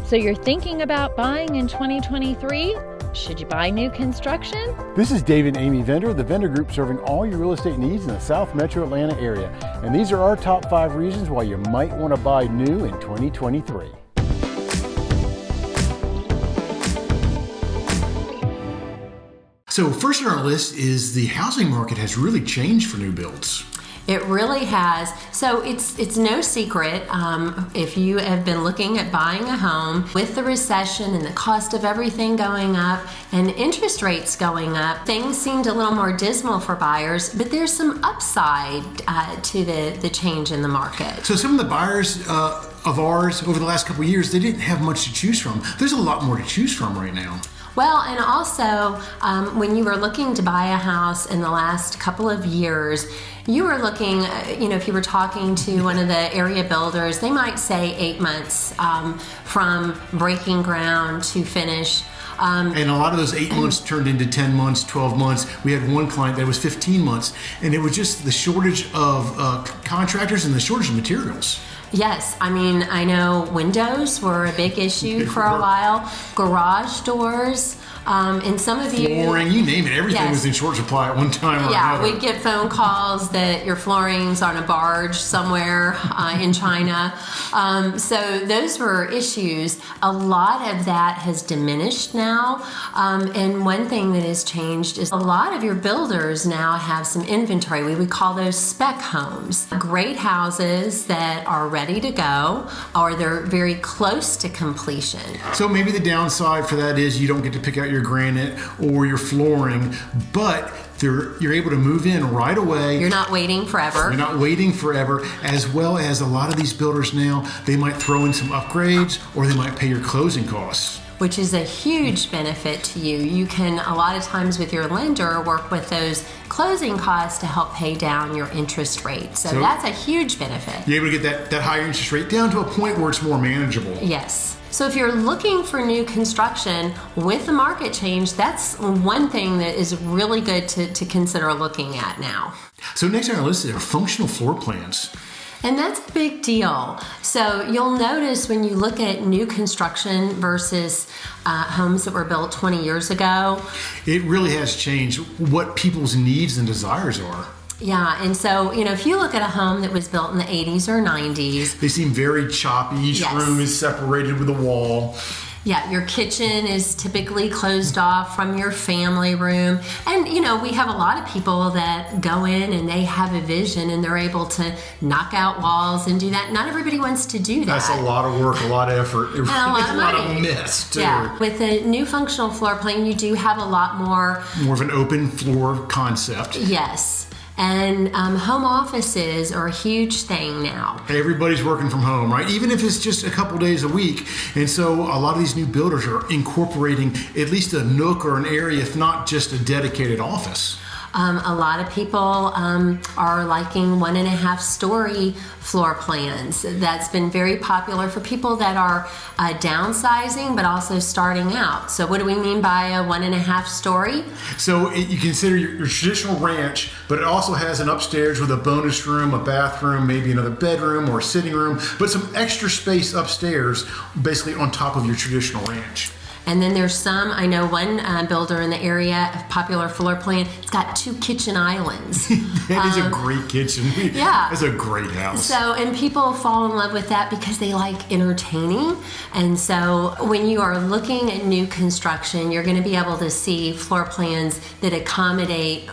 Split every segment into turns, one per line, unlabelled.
So you're thinking about buying in 2023? Should you buy new construction?
This is David and Amy Vender, the Vender Group, serving all your real estate needs in the South Metro Atlanta area. And these are our top 5 reasons why you might want to buy new in 2023.
So first on our list is the housing market has really changed for new builds.
It really has. So it's no secret, if you have been looking at buying a home with the recession and the cost of everything going up and interest rates going up, things seemed a little more dismal for buyers, but there's some upside to the change in the market.
So some of the buyers of ours over the last couple of years, they didn't have much to choose from. There's a lot more to choose from right now.
Well, and also when you were looking to buy a house in the last couple of years, you were looking, if you were talking to one of the area builders, they might say 8 months from breaking ground to finish.
And a lot of those 8 months turned into 10 months, 12 months. We had one client that was 15 months, and it was just the shortage of contractors and the shortage of materials.
Yes, I mean, I know windows were a big issue for a while, garage doors, and some of you...
Flooring, you name it, everything
Yes.
was in short supply at one time or another.
We'd get phone calls that your flooring's on a barge somewhere in China. So those were issues. A lot of that has diminished now, and one thing that has changed is a lot of your builders now have some inventory. We would call those spec homes. Great houses that are ready to go, or they're very close to completion.
So maybe the downside for that is you don't get to pick out your granite or your flooring, but you're able to move in right away.
You're not waiting forever.
You're not waiting forever, as well as a lot of these builders now, they might throw in some upgrades or they might pay your closing costs.
Which is a huge benefit to you. You can, a lot of times with your lender, work with those closing costs to help pay down your interest rate. So that's a huge benefit.
You're able to get that higher interest rate down to a point where it's more manageable.
Yes. So if you're looking for new construction with the market change, that's one thing that is really good to consider looking at now.
So next on our list are functional floor plans.
And that's a big deal. So you'll notice when you look at new construction versus homes that were built 20 years ago.
It really has changed what people's needs and desires are.
Yeah, and so, if you look at a home that was built in the 80s or 90s.
They seem very choppy. Each room is separated with a wall.
Yeah, your kitchen is typically closed off from your family room. And, we have a lot of people that go in and they have a vision and they're able to knock out walls and do that. Not everybody wants to do that.
That's a lot of work, a lot of effort.
And a lot of money.
A lot of mess, too.
Yeah, with the new functional floor plan, you do have a lot more...
More of an open floor concept.
Yes. And home offices are a huge thing now.
Everybody's working from home, right? Even if it's just a couple days a week. And so a lot of these new builders are incorporating at least a nook or an area, if not just a dedicated office.
A lot of people are liking 1.5-story floor plans. That's been very popular for people that are downsizing, but also starting out. So what do we mean by a 1.5-story?
So you consider your traditional ranch, but it also has an upstairs with a bonus room, a bathroom, maybe another bedroom or a sitting room, but some extra space upstairs, basically on top of your traditional ranch.
And then there's some, I know one builder in the area, a popular floor plan, it's got 2 kitchen islands.
That is a great kitchen.
Yeah.
That's a great house.
So, and people fall in love with that because they like entertaining. And so when you are looking at new construction, you're going to be able to see floor plans that accommodate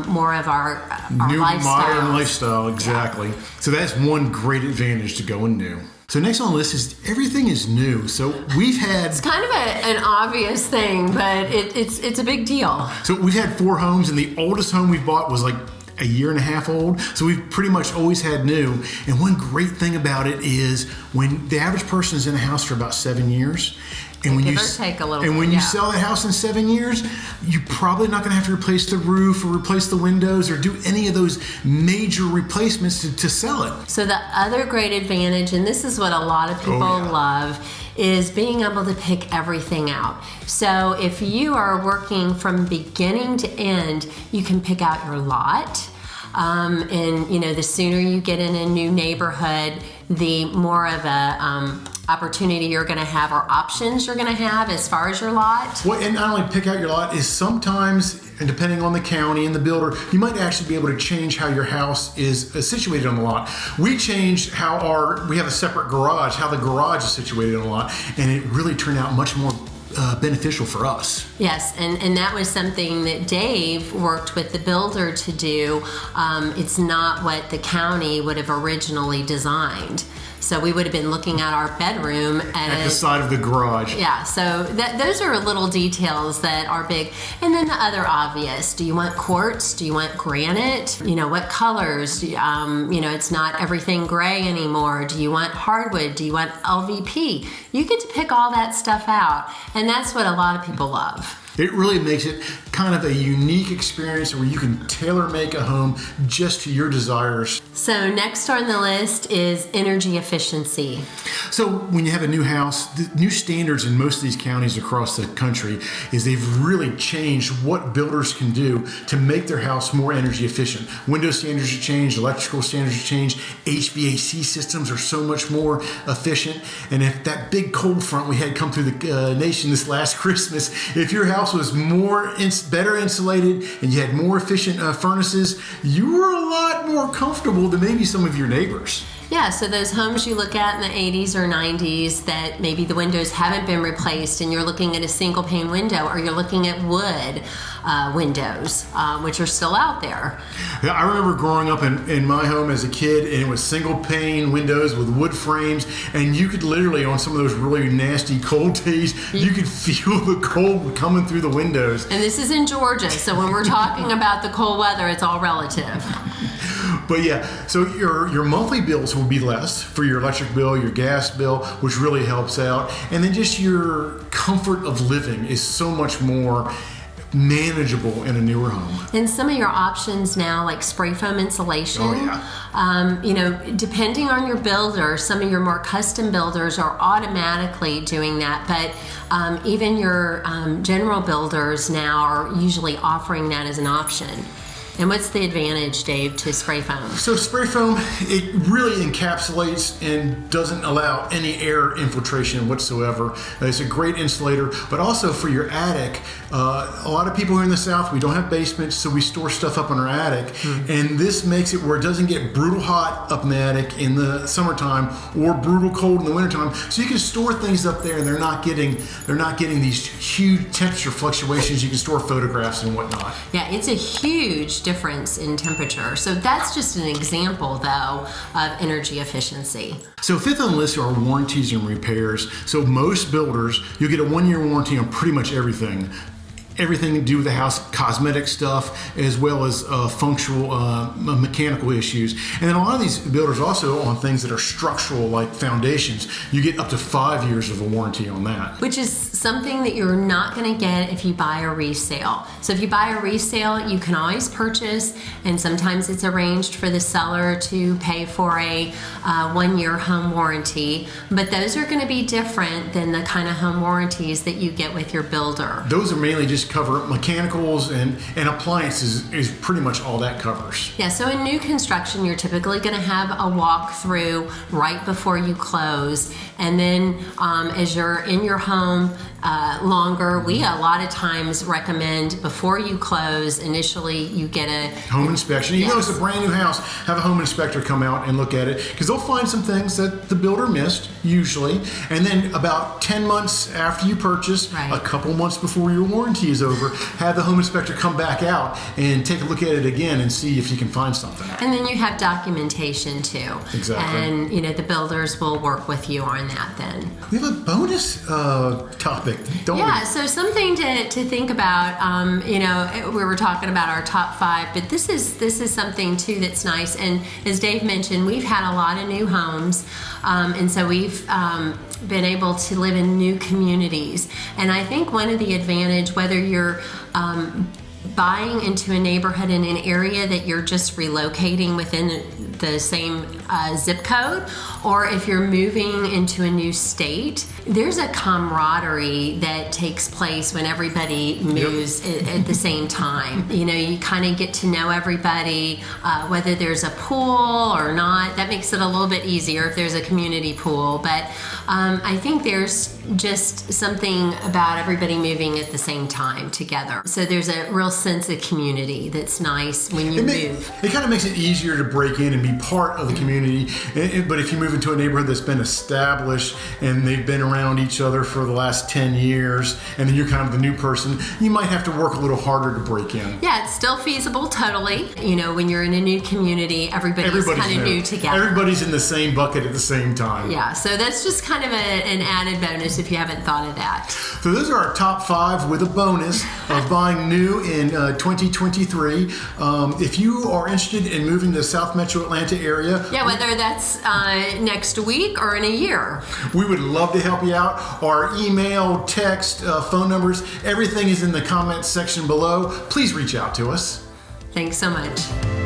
more of our
new
lifestyles.
Modern lifestyle, exactly. Yeah. So that's one great advantage to going new. So next on the list is everything is new. So we've had...
It's kind of an obvious thing, but it's a big deal.
So we've had 4 homes, and the oldest home we bought was like a year and a half old. So we've pretty much always had new. And one great thing about it is when the average person is in a house for about 7 years, and when
give or take a little
and
bit,
when you sell that house in 7 years, you're probably not going to have to replace the roof or replace the windows or do any of those major replacements to sell it.
So the other great advantage, and this is what a lot of people love, is being able to pick everything out. So if you are working from beginning to end, you can pick out your lot. And the sooner you get in a new neighborhood, the more of a opportunity you're going to have or options you're going to have as far as your lot.
Well, and not only pick out your lot is sometimes, and depending on the county and the builder, you might actually be able to change how your house is situated on the lot. We changed we have a separate garage, how the garage is situated on the lot, and it really turned out much more beneficial for us.
Yes, and that was something that Dave worked with the builder to do. It's not what the county would have originally designed. So we would have been looking at our bedroom
at the side of the garage.
Yeah, so those are little details that are big. And then the other obvious, do you want quartz? Do you want granite? What colors? It's not everything gray anymore. Do you want hardwood? Do you want LVP? You get to pick all that stuff out. And that's what a lot of people love.
It really makes it kind of a unique experience where you can tailor make a home just to your desires.
So next on the list is energy efficiency.
So when you have a new house, the new standards in most of these counties across the country is they've really changed what builders can do to make their house more energy efficient. Window standards have changed, electrical standards have changed, HVAC systems are so much more efficient. And if that big cold front we had come through the nation this last Christmas, if your house was better insulated and you had more efficient furnaces, you were a lot more comfortable than maybe some of your neighbors.
Yeah, so those homes you look at in the 80s or 90s that maybe the windows haven't been replaced and you're looking at a single pane window, or you're looking at wood windows, which are still out there.
Yeah, I remember growing up in my home as a kid, and it was single pane windows with wood frames, and you could literally, on some of those really nasty cold days, you could feel the cold coming through the windows.
And this is in Georgia, so when we're talking about the cold weather, it's all relative.
But yeah, so your monthly bills will be less for your electric bill, your gas bill, which really helps out. And then just your comfort of living is so much more manageable in a newer home.
And some of your options now, like spray foam insulation.
Oh, yeah.
Depending on your builder, some of your more custom builders are automatically doing that. But even your general builders now are usually offering that as an option. And what's the advantage, Dave, to spray foam?
So spray foam, it really encapsulates and doesn't allow any air infiltration whatsoever. It's a great insulator, but also for your attic. A lot of people here in the South, we don't have basements, so we store stuff up in our attic. And this makes it where it doesn't get brutal hot up in the attic in the summertime or brutal cold in the wintertime. So you can store things up there and they're not getting these huge temperature fluctuations. You can store photographs and whatnot.
Yeah, it's a huge difference in temperature. So that's just an example, though, of energy efficiency.
So fifth on the list are warranties and repairs. So most builders, you'll get a 1-year warranty on pretty much everything. Everything to do with the house, cosmetic stuff, as well as functional, mechanical issues. And then a lot of these builders also on things that are structural, like foundations, you get up to 5 years of a warranty on that.
Which is something that you're not going to get if you buy a resale. So if you buy a resale, you can always purchase, and sometimes it's arranged for the seller to pay for a 1-year home warranty. But those are going to be different than the kind of home warranties that you get with your builder.
Those are mainly just cover mechanicals and appliances is pretty much all that covers.
Yeah, so in new construction, you're typically going to have a walkthrough right before you close. And then as you're in your home longer, we a lot of times recommend before you close, initially you get a
home inspection. Even
yes.
though it's a brand new house, have a home inspector come out and look at it, because they'll find some things that the builder missed, usually. And then about 10 months after you purchase,
right.
a couple months before your warranty is over, have the home inspector come back out and take a look at it again and see if you can find something.
And then you have documentation too.
Exactly.
And the builders will work with you on that then.
We have a bonus topic, don't we?
Yeah, so something to think about. We were talking about our top 5, but this is something too that's nice. And as Dave mentioned, we've had a lot of new homes, and so we've been able to live in new communities. And I think one of the advantage, whether you're buying into a neighborhood in an area that you're just relocating within the same zip code, or if you're moving into a new state, there's a camaraderie that takes place when everybody moves at the same time. You kind of get to know everybody, whether there's a pool or not. That makes it a little bit easier if there's a community pool. But I think there's just something about everybody moving at the same time together. So there's a real sense of community that's nice when you move.
It kind of makes it easier to break in and be part of the community. But if you move into a neighborhood that's been established and they've been around each other for the last 10 years, and then you're kind of the new person, you might have to work a little harder to break in.
Yeah, it's still feasible, totally. You know, when you're in a new community, everybody's kind of new together.
Everybody's in the same bucket at the same time.
Yeah, so that's just kind of an added bonus if you haven't thought of that.
So those are our top 5 with a bonus of buying new in 2023. If you are interested in moving to the South Metro Atlanta area,
yeah, whether that's next week or in a year,
we would love to help you out. Our email, text, phone numbers, everything is in the comments section below. Please reach out to us.
Thanks so much.